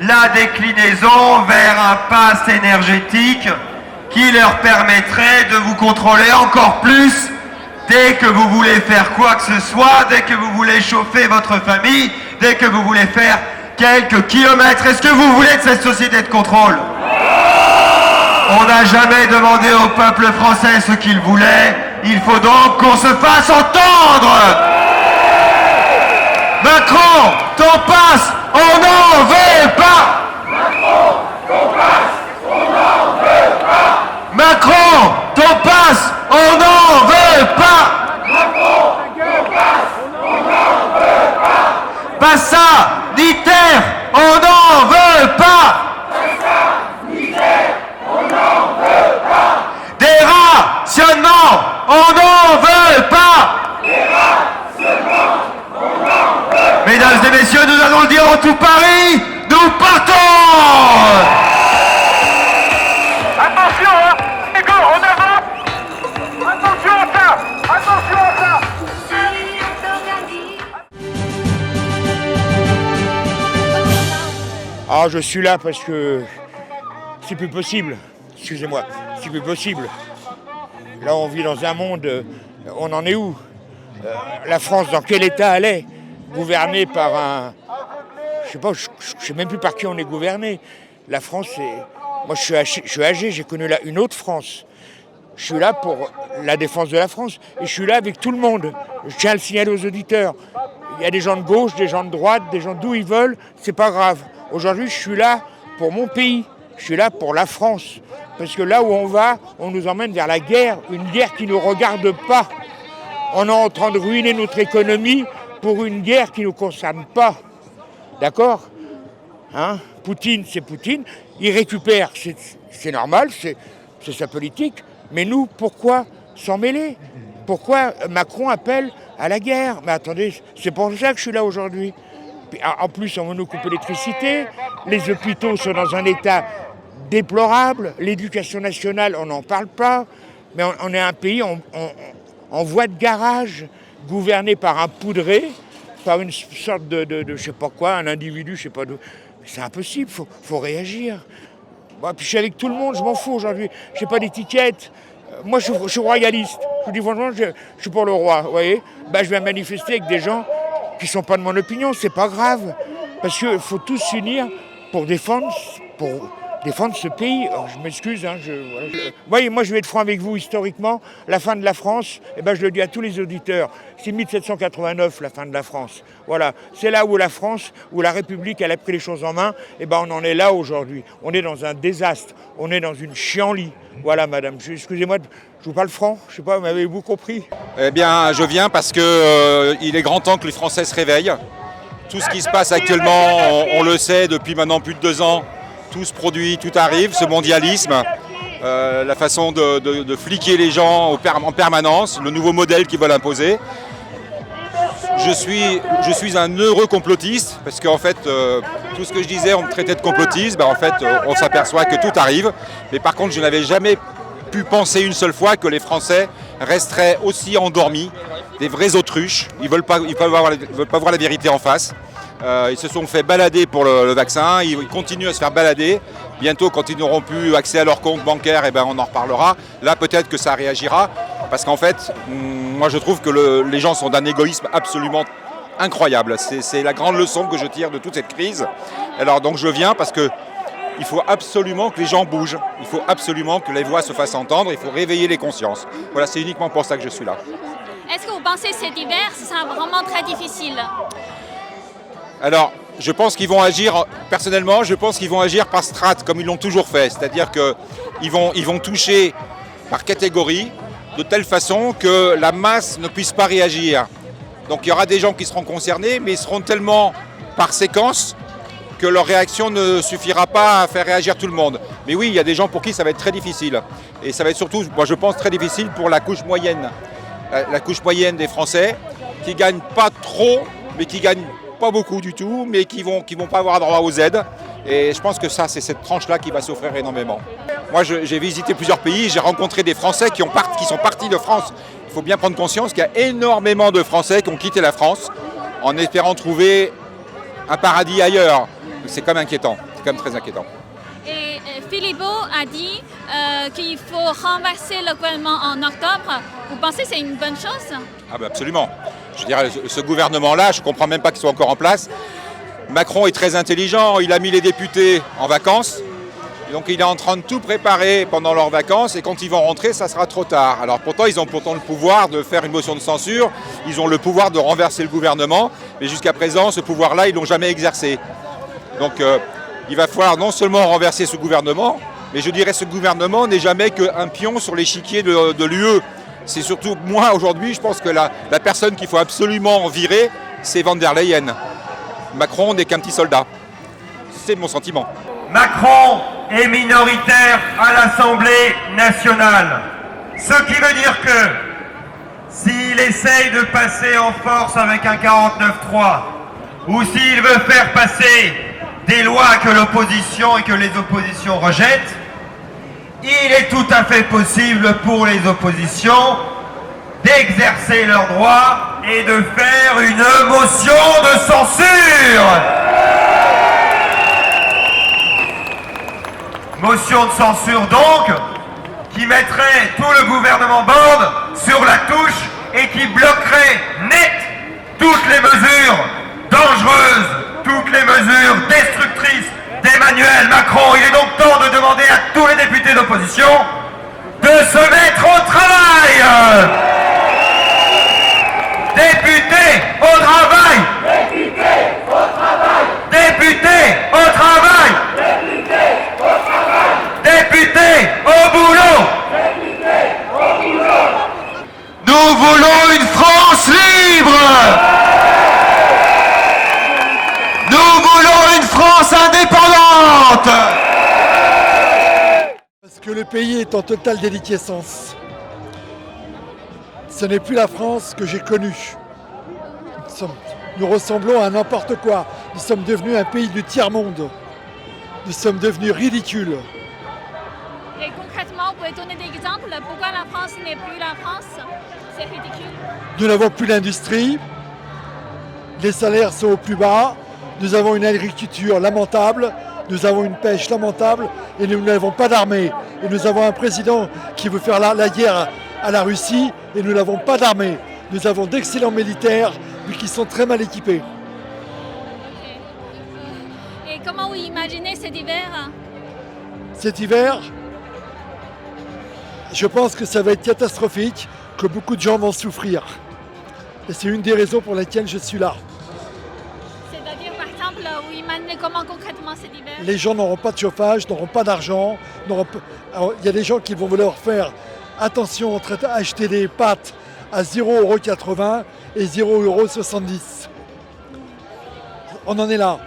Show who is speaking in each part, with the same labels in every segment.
Speaker 1: la déclinaison vers un pass énergétique qui leur permettrait de vous contrôler encore plus dès que vous voulez faire quoi que ce soit, dès que vous voulez chauffer votre famille, dès que vous voulez faire quelques kilomètres. Est-ce que vous voulez de cette société de contrôle ? On n'a jamais demandé au peuple français ce qu'il voulait. Il faut donc qu'on se fasse entendre. Macron, ton passe, on n'en veut pas.
Speaker 2: Macron, ton passe, on n'en veut pas.
Speaker 1: Macron, ton passe, on n'en veut pas.
Speaker 2: Macron, ton passe, on n'en veut pas.
Speaker 1: Passe sanitaire, on n'en veut pas. Des rationnements, on n'en veut pas. Mesdames et messieurs, nous allons le dire en tout Paris, nous partons.
Speaker 3: Attention, hein. Hugo, on avance. Attention à ça. Attention à ça.
Speaker 4: Ah, je suis là parce que c'est plus possible. Excusez-moi, c'est plus possible. Là, on vit dans un monde, on en est où ? La France, dans quel état elle est ? Gouvernée par un... Je sais pas, je sais même plus par qui on est gouverné. La France, c'est... Moi, je suis âgé, j'ai connu une autre France. Je suis là pour la défense de la France et je suis là avec tout le monde. Je tiens à le signaler aux auditeurs. Il y a des gens de gauche, des gens de droite, des gens d'où ils veulent, c'est pas grave. Aujourd'hui, je suis là pour mon pays. Je suis là pour la France. Parce que là où on va, on nous emmène vers la guerre, une guerre qui ne nous regarde pas. On est en train de ruiner notre économie pour une guerre qui ne nous concerne pas. D'accord ? Hein ? Poutine, c'est Poutine. Il récupère, c'est normal, c'est sa politique. Mais nous, pourquoi s'en mêler ? Pourquoi Macron appelle à la guerre ? Mais attendez, c'est pour ça que je suis là aujourd'hui. En plus, on va nous couper l'électricité. Les hôpitaux sont dans un état déplorable. L'éducation nationale, on n'en parle pas. Mais on est un pays en voie de garage, gouverné par un poudré, par une sorte de je sais pas quoi, un individu, je sais pas d'où. C'est impossible, faut réagir. Bon, puis je suis avec tout le monde, je m'en fous aujourd'hui. Je n'ai pas d'étiquette. Moi, je suis royaliste. Je vous dis franchement, je suis pour le roi, vous voyez. Ben, je vais manifester avec des gens qui ne sont pas de mon opinion, c'est pas grave. Parce qu'il faut tous s'unir pour défendre ce pays. Alors, je m'excuse, hein, voyez, moi je vais être franc avec vous, historiquement, la fin de la France, je le dis à tous les auditeurs, c'est 1789 la fin de la France. Voilà, c'est là où la France, où la République, elle a pris les choses en main, on en est là aujourd'hui. On est dans un désastre, on est dans une chienlit. Voilà, madame, excusez-moi, je vous parle franc, je sais pas, m'avez-vous compris ?
Speaker 5: Eh bien, je viens parce que il est grand temps que les Français se réveillent. Tout ce qui se passe actuellement, on le sait depuis maintenant plus de 2 ans. Tout se produit, tout arrive, ce mondialisme, la façon de fliquer les gens en permanence, le nouveau modèle qu'ils veulent imposer. Je suis un heureux complotiste, parce qu'en fait, tout ce que je disais, on me traitait de complotiste, on s'aperçoit que tout arrive. Mais par contre, je n'avais jamais pu penser une seule fois que les Français resteraient aussi endormis, des vrais autruches. Ils veulent pas voir la vérité en face. Ils se sont fait balader pour le vaccin, ils continuent à se faire balader. Bientôt, quand ils n'auront plus accès à leur compte bancaire, on en reparlera. Là, peut-être que ça réagira, parce qu'en fait, moi je trouve que les gens sont d'un égoïsme absolument incroyable. C'est la grande leçon que je tire de toute cette crise. Alors donc je viens parce que il faut absolument que les gens bougent, il faut absolument que les voix se fassent entendre, il faut réveiller les consciences. Voilà, c'est uniquement pour ça que je suis là.
Speaker 6: Est-ce que vous pensez que cet hiver, ce sera vraiment très difficile ?
Speaker 5: Alors, je pense qu'ils vont agir, personnellement, je pense qu'ils vont agir par strates, comme ils l'ont toujours fait. C'est-à-dire qu'ils vont toucher par catégorie, de telle façon que la masse ne puisse pas réagir. Donc il y aura des gens qui seront concernés, mais ils seront tellement par séquence que leur réaction ne suffira pas à faire réagir tout le monde. Mais oui, il y a des gens pour qui ça va être très difficile. Et ça va être surtout, moi je pense, très difficile pour la couche moyenne. La couche moyenne des Français, qui ne gagnent pas trop, mais qui gagnent pas beaucoup du tout, mais qui vont pas avoir droit aux aides. Et je pense que ça, c'est cette tranche-là qui va souffrir énormément. Moi, j'ai visité plusieurs pays, j'ai rencontré des Français qui sont partis de France. Il faut bien prendre conscience qu'il y a énormément de Français qui ont quitté la France en espérant trouver un paradis ailleurs. c'est quand même inquiétant, c'est quand même très inquiétant.
Speaker 6: Et Philippot a dit qu'il faut renverser le gouvernement en octobre. Vous pensez que c'est une bonne chose?
Speaker 5: Ah ben absolument. Je dirais, ce gouvernement-là, je ne comprends même pas qu'il soit encore en place. Macron est très intelligent, il a mis les députés en vacances. Donc il est en train de tout préparer pendant leurs vacances et quand ils vont rentrer, ça sera trop tard. Alors pourtant, ils ont pourtant le pouvoir de faire une motion de censure, ils ont le pouvoir de renverser le gouvernement, mais jusqu'à présent, ce pouvoir-là, ils ne l'ont jamais exercé. Donc il va falloir non seulement renverser ce gouvernement, mais je dirais ce gouvernement n'est jamais qu'un pion sur l'échiquier de l'UE. C'est surtout, moi aujourd'hui, je pense que la personne qu'il faut absolument virer, c'est Van der Leyen. Macron n'est qu'un petit soldat. C'est mon sentiment.
Speaker 1: Macron est minoritaire à l'Assemblée nationale. Ce qui veut dire que s'il essaye de passer en force avec un 49-3 ou s'il veut faire passer des lois que l'opposition et que les oppositions rejettent, il est tout à fait possible pour les oppositions d'exercer leurs droits et de faire une motion de censure. Motion de censure donc, qui mettrait tout le gouvernement Borne sur la touche et qui bloquerait net toutes les mesures dangereuses, toutes les mesures destructrices d'Emmanuel Macron. Il est donc temps de demander à tous les députés d'opposition de se mettre au travail. Députés au travail. Députés au travail. Députés au travail. Députés au boulot. Nous voulons une France libre. Nous voulons une France indépendante.
Speaker 7: Parce que le pays est en totale déliquescence. Ce n'est plus la France que j'ai connue. Nous ressemblons à n'importe quoi. Nous sommes devenus un pays du tiers-monde. Nous sommes devenus ridicules.
Speaker 6: Et concrètement, vous pouvez donner des exemples? Pourquoi la France n'est plus la France? C'est ridicule.
Speaker 7: Nous n'avons plus d'industrie. Les salaires sont au plus bas. Nous avons une agriculture lamentable. Nous avons une pêche lamentable. Et nous n'avons pas d'armée. Et nous avons un président qui veut faire la guerre à la Russie. Et nous n'avons pas d'armée. Nous avons d'excellents militaires, mais qui sont très mal équipés.
Speaker 6: Et comment vous imaginez cet hiver?
Speaker 7: Cet hiver, je pense que ça va être catastrophique, que beaucoup de gens vont souffrir. Et c'est une des raisons pour lesquelles je suis là.
Speaker 6: C'est-à-dire, par exemple, vous imaginez comment concrètement cet hiver?
Speaker 7: Les gens n'auront pas de chauffage, n'auront pas d'argent. Alors, il y a des gens qui vont vouloir faire attention entre acheter des pâtes à 0,80 € et 0,70 €. On en est là.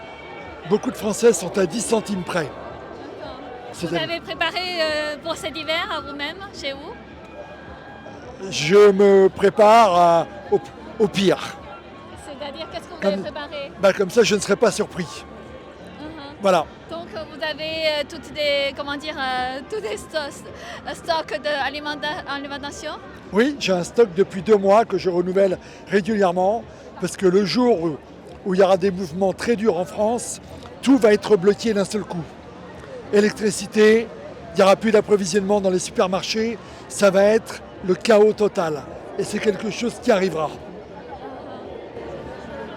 Speaker 7: Beaucoup de Français sont à 10 centimes près.
Speaker 6: Vous avez préparé pour cet hiver à vous-même, chez vous?
Speaker 7: Je me prépare au pire.
Speaker 6: C'est-à-dire, qu'est-ce que vous avez préparé?
Speaker 7: Comme ça, je ne serai pas surpris. Voilà.
Speaker 6: Donc, vous avez tous des stocks d'alimentation?
Speaker 7: Oui, j'ai un stock depuis 2 mois que je renouvelle régulièrement parce que le jour où il y aura des mouvements très durs en France, tout va être bloqué d'un seul coup. Électricité, il n'y aura plus d'approvisionnement dans les supermarchés, ça va être le chaos total. Et c'est quelque chose qui arrivera.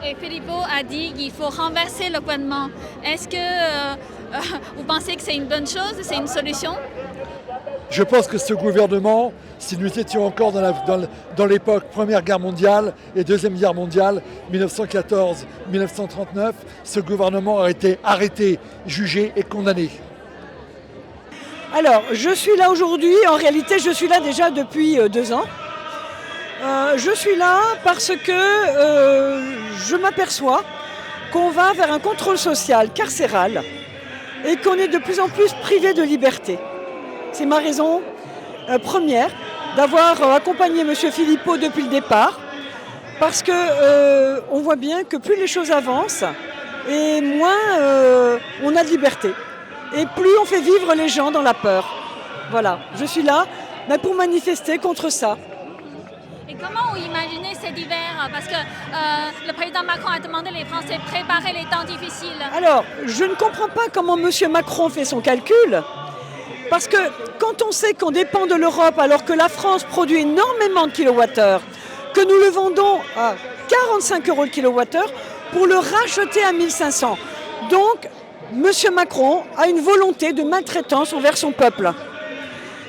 Speaker 6: Et Philippot a dit qu'il faut renverser le gouvernement. Est-ce que vous pensez que c'est une bonne chose, c'est une solution?
Speaker 7: Je pense que ce gouvernement, si nous étions encore dans l'époque Première Guerre mondiale et Deuxième Guerre mondiale, 1914-1939, ce gouvernement aurait été arrêté, jugé et condamné.
Speaker 8: Alors, je suis là aujourd'hui, en réalité je suis là déjà depuis 2 ans. Je suis là parce que je m'aperçois qu'on va vers un contrôle social carcéral et qu'on est de plus en plus privé de liberté. C'est ma raison première d'avoir accompagné M. Philippot depuis le départ, parce qu'on voit bien que plus les choses avancent et moins on a de liberté. Et plus on fait vivre les gens dans la peur. Voilà, je suis là pour manifester contre ça.
Speaker 6: Et Comment vous imaginez cet hiver? Parce que le président Macron a demandé aux Français de préparer les temps difficiles.
Speaker 8: Alors, je ne comprends pas comment M. Macron fait son calcul. Parce que quand on sait qu'on dépend de l'Europe alors que la France produit énormément de kilowattheures, que nous le vendons à 45 € le kilowattheure pour le racheter à 1500. Donc, M. Macron a une volonté de maltraitance envers son peuple.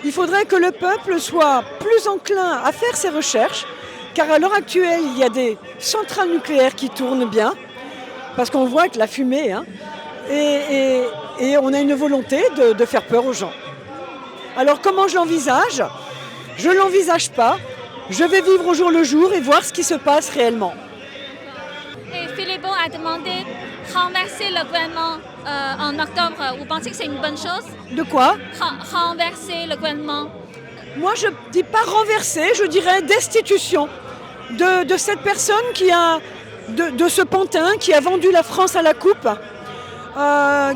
Speaker 8: Il faudrait que le peuple soit plus enclin à faire ses recherches, car à l'heure actuelle, il y a des centrales nucléaires qui tournent bien, parce qu'on voit que la fumée, et on a une volonté de faire peur aux gens. Alors comment je l'envisage? Je ne l'envisage pas. Je vais vivre au jour le jour et voir ce qui se passe réellement.
Speaker 6: Et Philippot a demandé de renverser le gouvernement en octobre. Vous pensez que c'est une bonne chose?
Speaker 8: De quoi?
Speaker 6: Renverser le gouvernement.
Speaker 8: Moi, je ne dis pas renverser, je dirais destitution de cette personne de ce pantin qui a vendu la France à la coupe.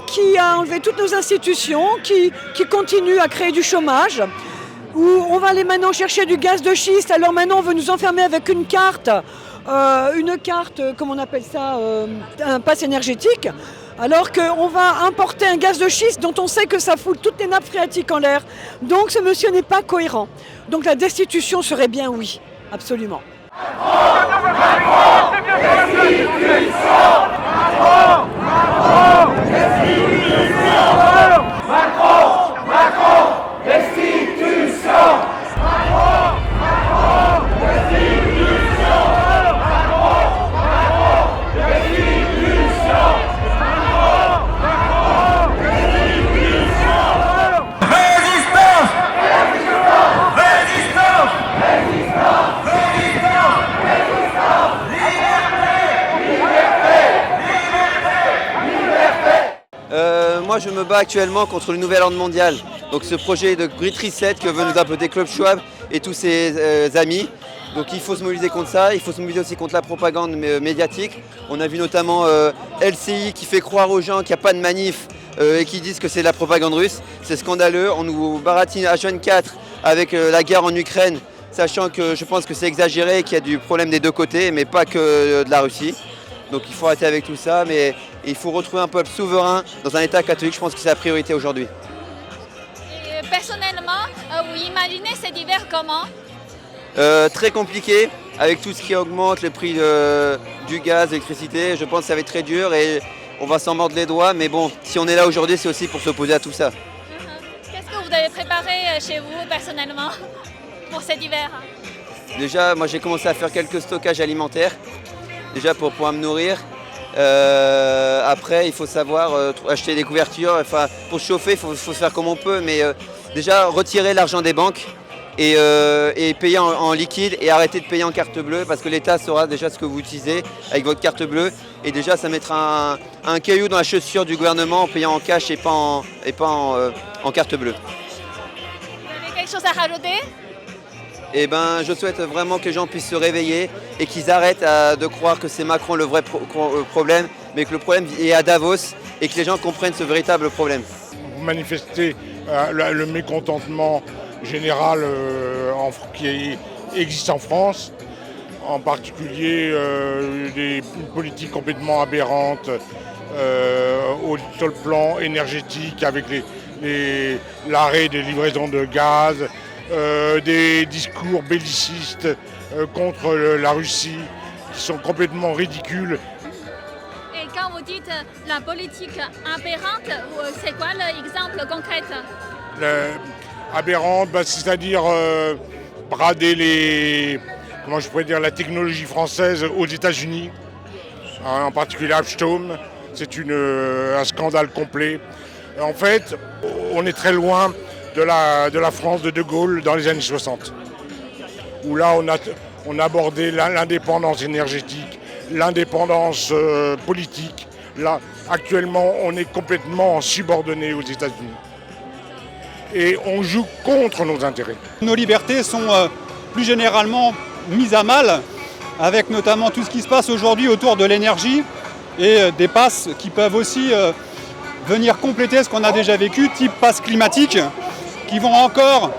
Speaker 8: Qui a enlevé toutes nos institutions, qui continue à créer du chômage, où on va aller maintenant chercher du gaz de schiste, alors maintenant on veut nous enfermer avec une carte, comment on appelle ça, un pass énergétique, alors qu'on va importer un gaz de schiste dont on sait que ça fout toutes les nappes phréatiques en l'air. Donc ce monsieur n'est pas cohérent. Donc la destitution serait bien oui, absolument.
Speaker 9: Moi je me bats actuellement contre le nouvel ordre mondial. Donc ce projet de Great Reset que veut nous appeler Klaus Schwab et tous ses amis. Donc il faut se mobiliser contre ça, il faut se mobiliser aussi contre la propagande médiatique. On a vu notamment LCI qui fait croire aux gens qu'il n'y a pas de manif et qui disent que c'est de la propagande russe. C'est scandaleux, on nous baratine H24 avec la guerre en Ukraine, sachant que je pense que c'est exagéré et qu'il y a du problème des deux côtés, mais pas que de la Russie. Donc il faut arrêter avec tout ça, mais il faut retrouver un peuple souverain dans un État catholique, je pense que c'est la priorité aujourd'hui.
Speaker 6: Personnellement, vous imaginez cet hiver comment?
Speaker 9: Très compliqué, avec tout ce qui augmente, le prix du gaz, de l'électricité, je pense que ça va être très dur et on va s'en mordre les doigts, mais bon, si on est là aujourd'hui, c'est aussi pour s'opposer à tout ça.
Speaker 6: Qu'est-ce que vous avez préparé chez vous personnellement pour cet hiver?
Speaker 9: Déjà, moi j'ai commencé à faire quelques stockages alimentaires, déjà pour pouvoir me nourrir. Après, il faut savoir acheter des couvertures, enfin, pour se chauffer, il faut se faire comme on peut, mais déjà retirer l'argent des banques et payer en liquide et arrêter de payer en carte bleue parce que l'État saura déjà ce que vous utilisez avec votre carte bleue et déjà ça mettra un caillou dans la chaussure du gouvernement en payant en cash et pas en carte bleue.
Speaker 6: Vous avez quelque chose à rajouter?
Speaker 9: Eh ben, je souhaite vraiment que les gens puissent se réveiller et qu'ils arrêtent de croire que c'est Macron le vrai problème, mais que le problème est à Davos et que les gens comprennent ce véritable problème.
Speaker 4: Vous manifestez le mécontentement général qui existe en France, en particulier des politiques complètement aberrantes sur le plan énergétique avec l'arrêt des livraisons de gaz, des discours bellicistes contre la Russie qui sont complètement ridicules.
Speaker 6: Et quand vous dites la politique aberrante, c'est quoi l'exemple concret?
Speaker 4: Aberrante, c'est-à-dire brader la technologie française aux États-Unis, en particulier Alstom. C'est un scandale complet. En fait, on est très loin de la France de Gaulle dans les années 60, où là on a abordé l'indépendance énergétique, l'indépendance politique. Là, actuellement, on est complètement subordonné aux États-Unis. Et on joue contre nos intérêts.
Speaker 10: Nos libertés sont plus généralement mises à mal, avec notamment tout ce qui se passe aujourd'hui autour de l'énergie et des passes qui peuvent aussi venir compléter ce qu'on a déjà vécu, type passe climatique, qui vont encore,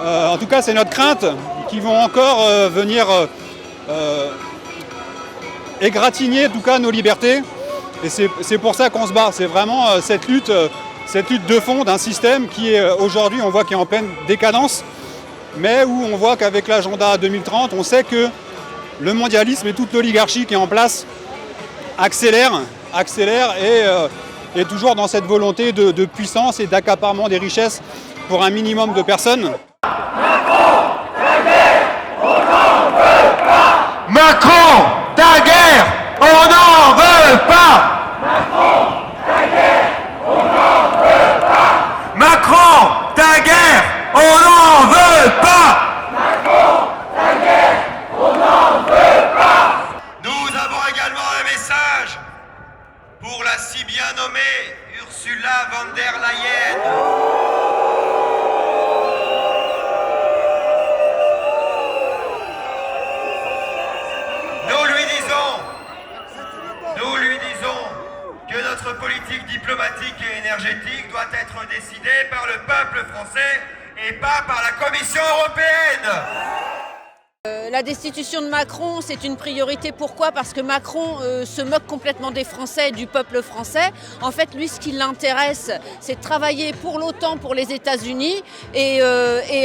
Speaker 10: en tout cas c'est notre crainte, qui vont encore venir égratigner en tout cas nos libertés. Et c'est pour ça qu'on se bat. C'est vraiment cette lutte de fond d'un système qui est aujourd'hui, on voit qu'il est en pleine décadence, mais où on voit qu'avec l'agenda 2030, on sait que le mondialisme et toute l'oligarchie qui est en place accélère et toujours dans cette volonté de puissance et d'accaparement des richesses pour un minimum de personnes.
Speaker 1: Macron, ta guerre, on n'en veut pas. Macron, ta guerre, on n'en veut pas. Nous avons également un message pour la si bien nommée Ursula von der Leyen. Nous lui disons que notre politique diplomatique et énergétique doit être décidée par le peuple français et pas par la Commission européenne.
Speaker 11: La destitution de Macron, c'est une priorité. Pourquoi ? Parce que Macron se moque complètement des Français et du peuple français. En fait, lui, ce qui l'intéresse, c'est de travailler pour l'OTAN, pour les États-Unis et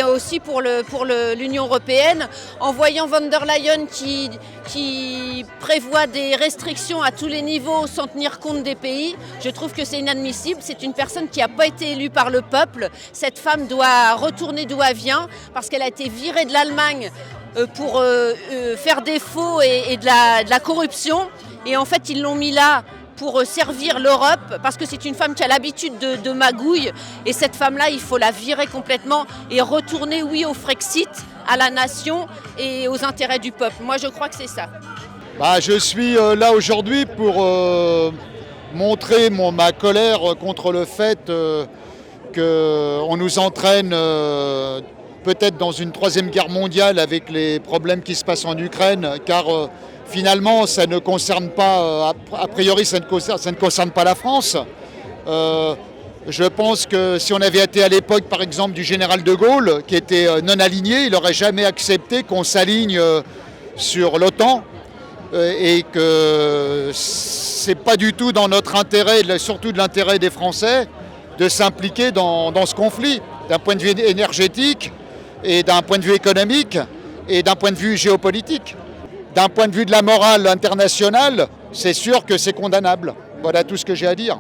Speaker 11: aussi pour l'Union européenne. En voyant von der Leyen qui prévoit des restrictions à tous les niveaux sans tenir compte des pays, je trouve que c'est inadmissible. C'est une personne qui n'a pas été élue par le peuple. Cette femme doit retourner d'où elle vient parce qu'elle a été virée de l'Allemagne pour faire des faux et de la corruption. Et en fait, ils l'ont mis là pour servir l'Europe, parce que c'est une femme qui a l'habitude de magouille. Et cette femme-là, il faut la virer complètement et retourner, oui, au Frexit, à la nation et aux intérêts du peuple. Moi, je crois que c'est ça.
Speaker 12: Je suis là aujourd'hui pour montrer ma colère contre le fait qu'on nous entraîne peut-être dans une troisième guerre mondiale avec les problèmes qui se passent en Ukraine, car finalement ça ne concerne pas, a priori ça ne concerne pas la France. Je pense que si on avait été à l'époque par exemple du général de Gaulle, qui était non aligné, il n'aurait jamais accepté qu'on s'aligne sur l'OTAN et que c'est pas du tout dans notre intérêt, surtout de l'intérêt des Français, de s'impliquer dans ce conflit, d'un point de vue énergétique, et d'un point de vue économique et d'un point de vue géopolitique. D'un point de vue de la morale internationale, c'est sûr que c'est condamnable. Voilà tout ce que j'ai à dire.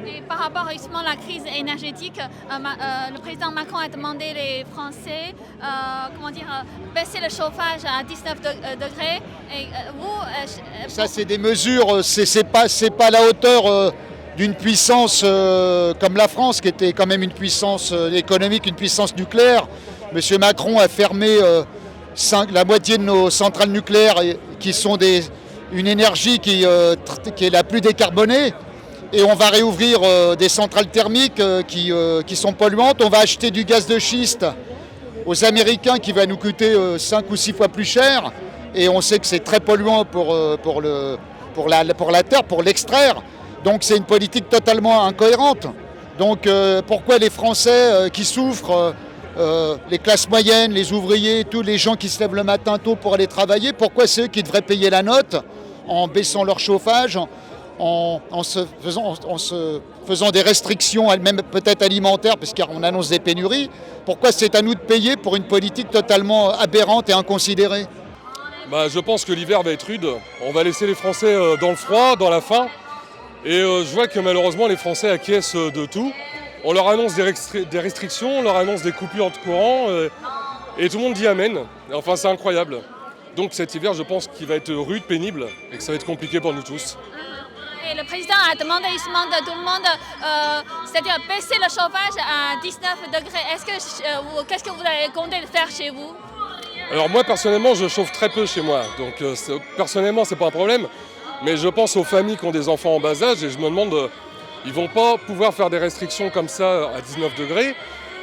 Speaker 6: Et par rapport justement à la crise énergétique, le président Macron a demandé les Français baisser le chauffage à 19 degrés. Et
Speaker 12: ça, c'est des mesures, c'est pas à la hauteur d'une puissance comme la France, qui était quand même une puissance économique, une puissance nucléaire. Monsieur Macron a fermé la moitié de nos centrales nucléaires qui sont une énergie qui est la plus décarbonée. Et on va réouvrir des centrales thermiques qui sont polluantes. On va acheter du gaz de schiste aux Américains qui va nous coûter 5 ou 6 fois plus cher. Et on sait que c'est très polluant pour la terre, pour l'extraire. Donc c'est une politique totalement incohérente. Donc pourquoi les Français qui souffrent, les classes moyennes, les ouvriers, tous les gens qui se lèvent le matin tôt pour aller travailler, pourquoi c'est eux qui devraient payer la note en baissant leur chauffage, en se faisant des restrictions, même peut-être alimentaires, parce qu'on annonce des pénuries? Pourquoi c'est à nous de payer pour une politique totalement aberrante et inconsidérée?
Speaker 13: Je pense que l'hiver va être rude. On va laisser les Français dans le froid, dans la faim. Et je vois que malheureusement les Français acquiescent de tout. On leur annonce des restrictions, on leur annonce des coupures de courant et tout le monde dit amen. Enfin, c'est incroyable. Donc cet hiver, je pense qu'il va être rude, pénible et que ça va être compliqué pour nous tous.
Speaker 6: Et le président a demandé justement de tout le monde, c'est-à-dire baisser le chauffage à 19 degrés. Qu'est-ce que vous avez compté faire chez vous?
Speaker 13: Alors moi, personnellement, je chauffe très peu chez moi. Donc personnellement, c'est pas un problème. Mais je pense aux familles qui ont des enfants en bas âge et je me demande, ils vont pas pouvoir faire des restrictions comme ça à 19 degrés.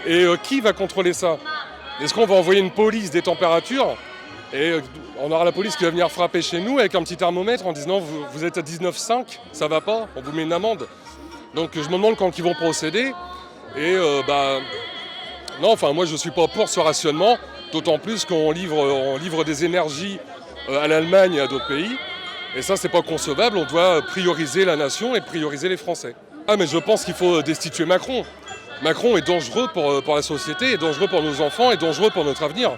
Speaker 13: Et qui va contrôler ça? Est-ce qu'on va envoyer une police des températures et on aura la police qui va venir frapper chez nous avec un petit thermomètre en disant vous êtes à 19,5, ça va pas, on vous met une amende. Donc je me demande quand ils vont procéder. Et non, enfin moi je suis pas pour ce rationnement. D'autant plus qu'on livre des énergies à l'Allemagne et à d'autres pays. Et ça, c'est pas concevable. On doit prioriser la nation et prioriser les Français. Ah, mais je pense qu'il faut destituer Macron. Macron est dangereux pour la société, est dangereux pour nos enfants, est dangereux pour notre avenir.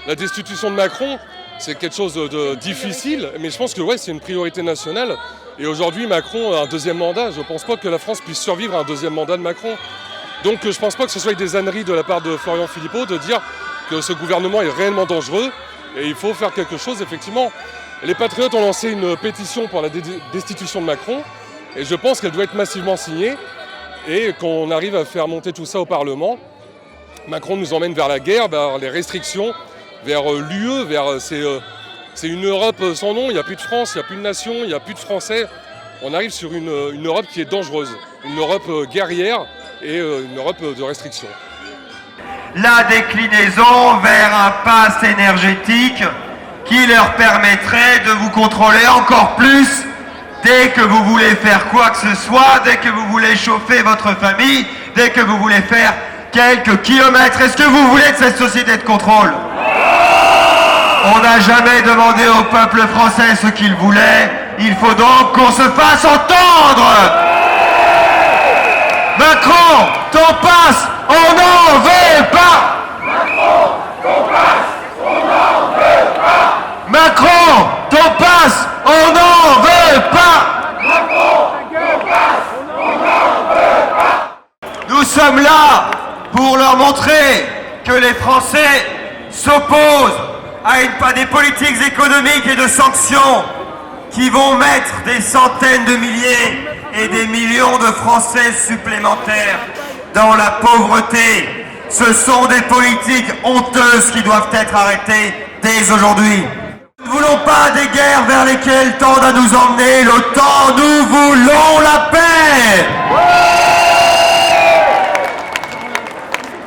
Speaker 13: La destitution de Macron, c'est quelque chose de difficile, mais je pense que ouais, c'est une priorité nationale. Et aujourd'hui, Macron a un deuxième mandat. Je ne pense pas que la France puisse survivre à un deuxième mandat de Macron. Donc je ne pense pas que ce soit des âneries de la part de Florian Philippot de dire que ce gouvernement est réellement dangereux et il faut faire quelque chose, effectivement. Les Patriotes ont lancé une pétition pour la destitution de Macron et je pense qu'elle doit être massivement signée et qu'on arrive à faire monter tout ça au Parlement. Macron nous emmène vers la guerre, vers les restrictions, vers l'UE, c'est une Europe sans nom, il n'y a plus de France, il n'y a plus de nation, il n'y a plus de Français. On arrive sur une Europe qui est dangereuse, une Europe guerrière et une Europe de restrictions.
Speaker 1: La déclinaison vers un pass énergétique qui leur permettrait de vous contrôler encore plus dès que vous voulez faire quoi que ce soit, dès que vous voulez chauffer votre famille, dès que vous voulez faire quelques kilomètres. Est-ce que vous voulez de cette société de contrôle ? On n'a jamais demandé au peuple français ce qu'il voulait. Il faut donc qu'on se fasse entendre. Macron, ton passe, on n'en veut pas.
Speaker 2: Macron, ton passe, on n'en veut pas.
Speaker 1: Macron, ton passe, on n'en veut pas.
Speaker 2: Macron, ton passe, on n'en veut pas.
Speaker 1: Nous sommes là pour leur montrer que les Français s'opposent à des politiques économiques et de sanctions qui vont mettre des centaines de milliers et des millions de Français supplémentaires dans la pauvreté. Ce sont des politiques honteuses qui doivent être arrêtées dès aujourd'hui. Nous ne voulons pas des guerres vers lesquelles tendent à nous emmener l'OTAN, nous voulons la paix.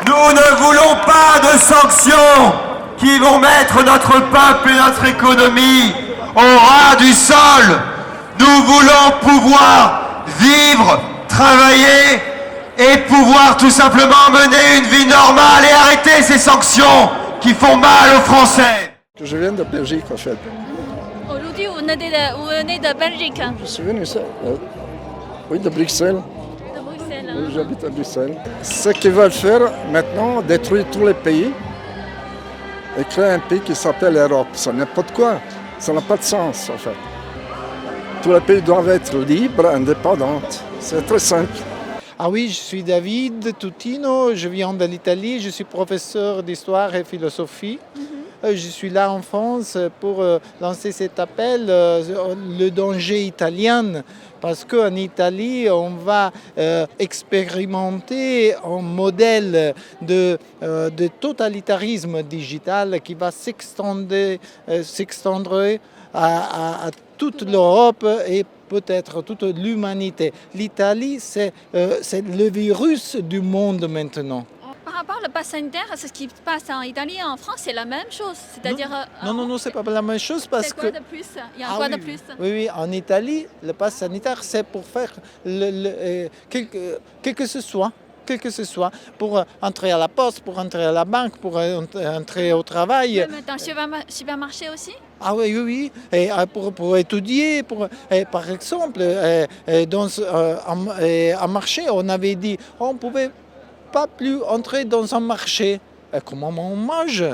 Speaker 1: Nous ne voulons pas de sanctions qui vont mettre notre peuple et notre économie au ras du sol. Nous voulons pouvoir vivre, travailler et pouvoir tout simplement mener une vie normale et arrêter ces sanctions qui font mal aux Français.
Speaker 14: Je viens de Belgique en fait.
Speaker 6: Aujourd'hui, vous venez de Belgique.
Speaker 14: Je suis venu oui, de Bruxelles.
Speaker 6: De Bruxelles.
Speaker 14: Oui, j'habite à Bruxelles. Ce qu'ils veulent faire maintenant, détruire tous les pays et créer un pays qui s'appelle l'Europe. C'est n'importe quoi. Ça n'a pas de sens en fait. Tous les pays doivent être libres, indépendants. C'est très simple.
Speaker 15: Ah oui, je suis David Tutino, je viens de l'Italie, je suis professeur d'histoire et philosophie. Je suis là en France pour lancer cet appel, le danger italien, parce qu'en Italie, on va expérimenter un modèle de totalitarisme digital qui va s'extendre à toute l'Europe et peut-être toute l'humanité. L'Italie, c'est le virus du monde maintenant.
Speaker 6: Par rapport au pass sanitaire, ce qui se passe en Italie et en France, c'est la même chose. C'est-à-dire.
Speaker 15: Non, c'est pas la même chose parce
Speaker 6: c'est quoi de plus? Il y a quoi de plus?
Speaker 15: Oui, en Italie, le pass sanitaire, c'est pour faire quel que ce soit, pour entrer à la poste, pour entrer à la banque, pour entrer au travail.
Speaker 6: Même dans le supermarché aussi?
Speaker 15: Ah oui, et pour étudier, par exemple, dans un marché, on avait dit on pouvait pas plus entrer dans un marché. Comment on mange?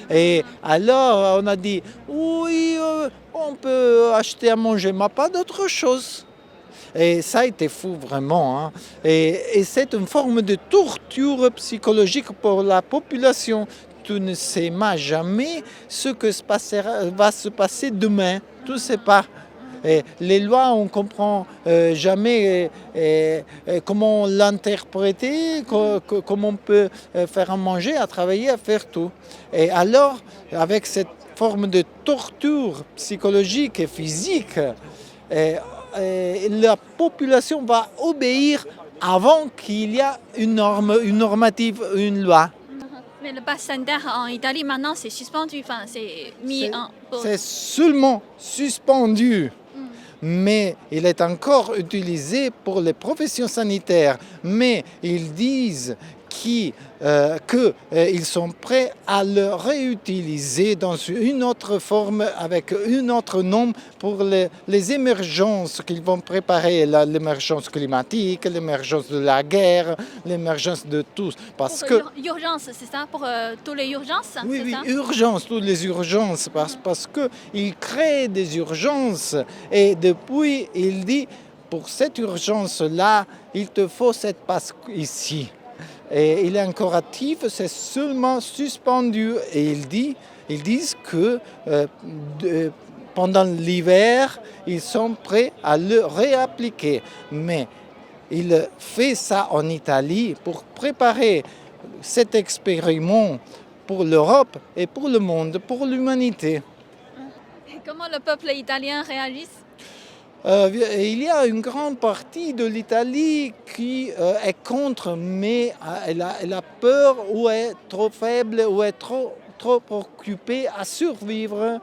Speaker 15: Et alors on a dit oui, on peut acheter à manger, mais pas d'autre chose. Et ça a été fou vraiment. Hein. Et c'est une forme de torture psychologique pour la population. Tu ne sais jamais ce que va se passer demain. Tu ne sais pas. Et les lois, on ne comprend jamais comment l'interpréter, comment on peut faire à manger, à travailler, à faire tout. Et alors, avec cette forme de torture psychologique et physique, la population va obéir avant qu'il y ait une normative, une loi.
Speaker 6: Mais le pass sanitaire en Italie, maintenant, c'est suspendu. Enfin, c'est mis en pause.
Speaker 15: C'est seulement suspendu. Mais il est encore utilisé pour les professions sanitaires. Mais ils disent qu'ils sont prêts à le réutiliser dans une autre forme, avec un autre nom pour les émergences qu'ils vont préparer, l'émergence climatique, l'émergence de la guerre, l'émergence de tout.
Speaker 6: Parce que urgence, c'est ça? Pour toutes les urgences?
Speaker 15: Oui, oui,
Speaker 6: ça?
Speaker 15: urgence, toutes les urgences, parce qu'il crée des urgences et depuis, il dit, pour cette urgence-là, il te faut cette passe ici. Et il est encore actif, c'est seulement suspendu. Et ils disent que pendant l'hiver, ils sont prêts à le réappliquer. Mais il fait ça en Italie pour préparer cet expériment pour l'Europe et pour le monde, pour l'humanité.
Speaker 6: Et comment le peuple italien réagit?
Speaker 15: Il y a une grande partie de l'Italie qui est contre, mais elle a peur ou est trop faible ou est trop occupée à survivre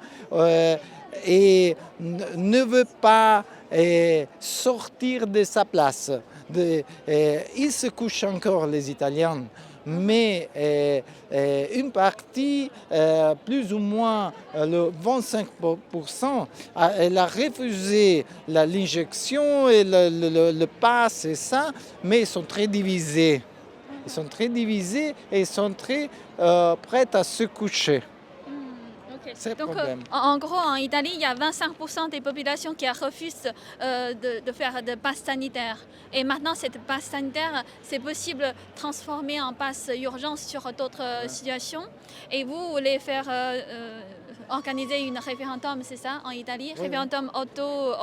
Speaker 15: et ne veut pas sortir de sa place. Ils se couchent encore, les Italiens. Mais une partie, plus ou moins le 25%, elle a refusé l'injection et le pass et ça, mais ils sont très divisés. Ils sont très divisés et ils sont très prêts à se coucher. C'est
Speaker 6: donc,
Speaker 15: problème.
Speaker 6: En gros, en Italie, il y a 25% des populations qui refusent de faire de passe sanitaire. Et maintenant, cette passe sanitaire, c'est possible de transformer en passe urgence sur d'autres situations. Et vous voulez faire organiser une référendum, c'est ça, en Italie?
Speaker 15: Oui,
Speaker 6: référendum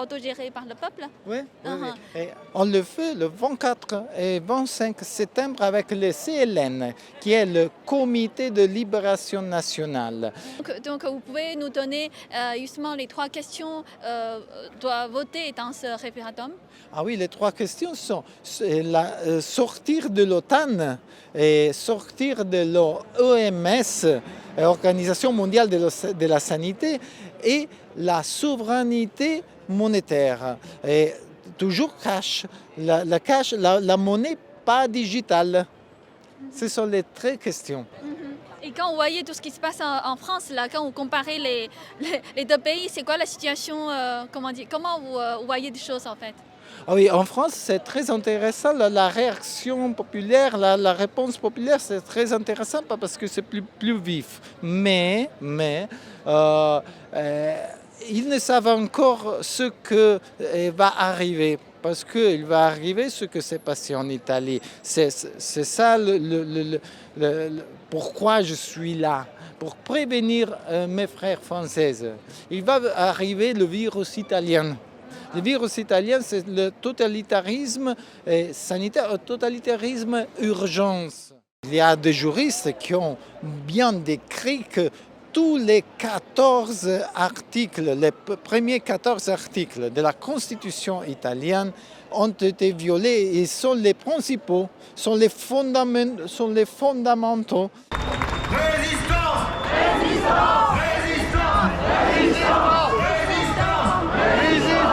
Speaker 6: autogéré par le peuple?
Speaker 15: Oui, oui. Et on le fait le 24 et 25 septembre avec le CLN, qui est le Comité de libération nationale.
Speaker 6: Donc vous pouvez nous donner justement les 3 questions doivent voter dans ce référendum?
Speaker 15: Ah oui, les 3 questions sont sortir de l'OTAN et sortir de l'OMS, Organisation mondiale de la santé, et la souveraineté monétaire. Et toujours cash, la monnaie pas digitale. Ce sont les 3 questions.
Speaker 6: Et quand vous voyez tout ce qui se passe en France, là, quand vous comparez les 2 pays, c'est quoi la situation? Comment vous voyez des choses en fait?
Speaker 15: Ah oui, en France, c'est très intéressant. La réaction populaire, la réponse populaire, c'est très intéressant parce que c'est plus vif. Mais ils ne savent encore ce qui va arriver. Parce qu'il va arriver ce que s'est passé en Italie. C'est ça pourquoi je suis là, pour prévenir mes frères français. Il va arriver le virus italien. Le virus italien, c'est le totalitarisme sanitaire, le totalitarisme urgence. Il y a des juristes qui ont bien décrit que tous les 14 articles, les premiers 14 articles de la Constitution italienne ont été violés et sont les principaux, sont les fondamentaux.
Speaker 2: Résistance! Résistance! Résistance! Résistance! Résistance! Résistance!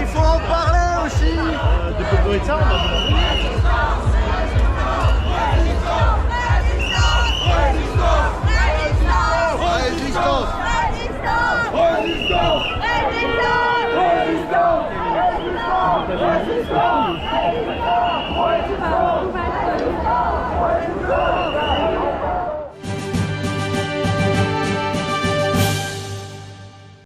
Speaker 16: Il faut en parler aussi. De ça,
Speaker 2: Résistance! Résistance! Résistance!